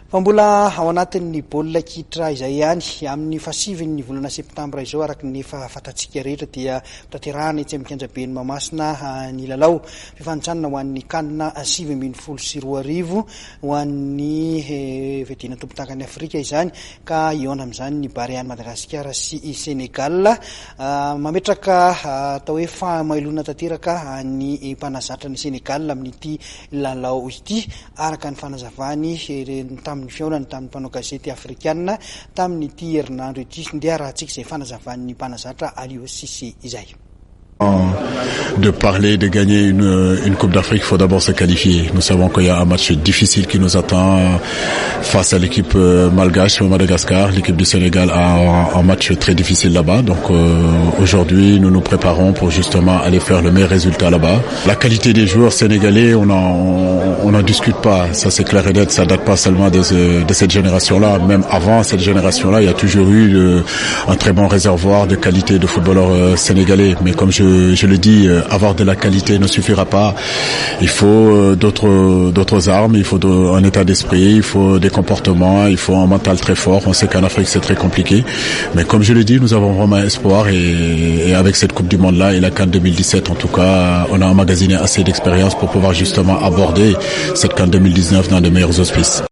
Fa mbola ao anatin'ny baolina kitra izay ihany amin'ny fasivin'ny volana septambra izao araky ny fahafantatsika rehetra dia tanterahana etsy amin'ny Kianjabeny Mahamasina ny lalao fifanitsanana ho an'ny kanina 2024 ho an'ny fedina tompotankan'ny Afrika izany ka iona amin'izany ny Bariany Madagasikara sy Senegal mametraka atao hoe fahamailona tanteraka ny mpanazatra ny Senegal amin'ity lalao ity araka ny fanazavany tamin'ny fiaonany tamin'ny mpanao gazety afrikana tamin'ity herinandro ity ndeha rahantsika izay fanazavan'ny mpanazatra Aliou Cissé izay. De parler de gagner une Coupe d'Afrique, il faut d'abord se qualifier. Nous savons qu'il y a un match difficile qui nous attend face à l'équipe malgache Madagascar. L'équipe du Sénégal a un match très difficile là-bas. Donc aujourd'hui, nous nous préparons pour justement aller faire le meilleur résultat là-bas. La qualité des joueurs sénégalais, on n'en discute pas. Ça c'est clair et net. Ça date pas seulement de cette génération-là. Même avant cette génération-là, il y a toujours eu un très bon réservoir de qualité de footballeurs sénégalais. Mais comme je le dis, avoir de la qualité ne suffira pas. Il faut d'autres armes, il faut un état d'esprit, il faut des comportements, il faut un mental très fort. On sait qu'en Afrique c'est très compliqué. Mais comme je le dis, nous avons vraiment espoir et avec cette Coupe du Monde-là et la CAN 2017 en tout cas, on a emmagasiné assez d'expérience pour pouvoir justement aborder cette CAN 2019 dans de meilleurs auspices.